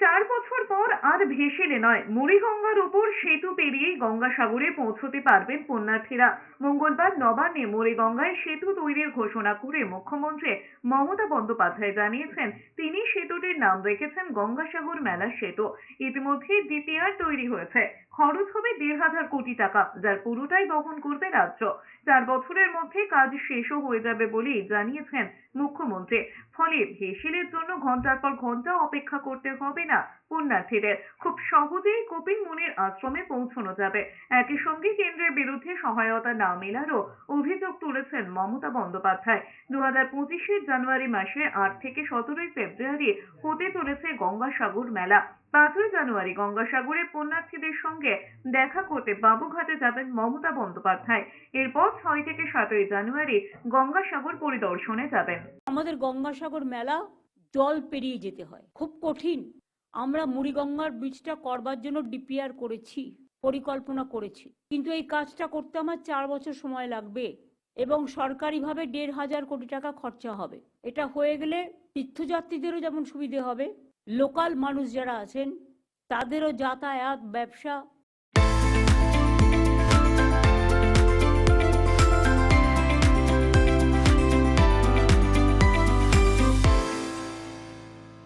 4 বছর পর আর ভেসেলে নয়, মুড়িগঙ্গার উপর সেতু পেরিয়েই গঙ্গাসাগরে পৌঁছতে পারবেন পুণ্যার্থীরা। মঙ্গলবার নবান্নে মুড়িগঙ্গায় সেতু তৈরির ঘোষণা করে মুখ্যমন্ত্রী মমতা বন্দ্যোপাধ্যায় জানিয়েছেন, তিনি সেতুটির নাম রেখেছেন গঙ্গাসাগর মেলা সেতু। ইতিমধ্যে ডিপিআর তৈরি হয়েছে। খরচ হবে 1,500 কোটি টাকা, যার পুরোটাই বহন করবে রাজ্য। 4 বছরের মধ্যে কাজ শেষও হয়ে যাবে বলেই জানিয়েছেন মুখ্যমন্ত্রী। ফলে ভেসেলের জন্য ঘন্টার পর ঘন্টা অপেক্ষা করতে হবে না পুণ্যার্থীদের। খুব সহজেই কপিল মুনির আশ্রমে পৌঁছানো যাবে। একই সঙ্গে কেন্দ্রের বিরুদ্ধে সহায়তা না মেলারও অভিযোগ তুলেছেন মমতা বন্দ্যোপাধ্যায়। 2025-এর জানুয়ারি মাসে 8 থেকে 17 ফেব্রুয়ারি হতে চলেছে গঙ্গাসাগর মেলা। 5ই জানুয়ারি গঙ্গাসাগরে পুণ্যার্থীদের সঙ্গে দেখা করতে বাবুঘাটে যাবেন মমতা বন্দ্যোপাধ্যায়। এরপর 6 থেকে 7ই জানুয়ারি গঙ্গাসাগর পরিদর্শনে যাবেন। আমাদের গঙ্গাসাগর মেলা জল পেরিয়ে যেতে হয়, খুব কঠিন। আমরা মুড়িগঙ্গার ব্রিজটা করবার জন্য ডিপিআর করেছি, পরিকল্পনা করেছি, কিন্তু এই কাজটা করতে আমার 4 বছর সময় লাগবে এবং সরকারিভাবে 1,500 কোটি টাকা খরচা হবে। এটা হয়ে গেলে তীর্থযাত্রীদেরও যেমন সুবিধে হবে, লোকাল মানুষ যারা আছেন তাদেরও যাতায়াত, ব্যবসা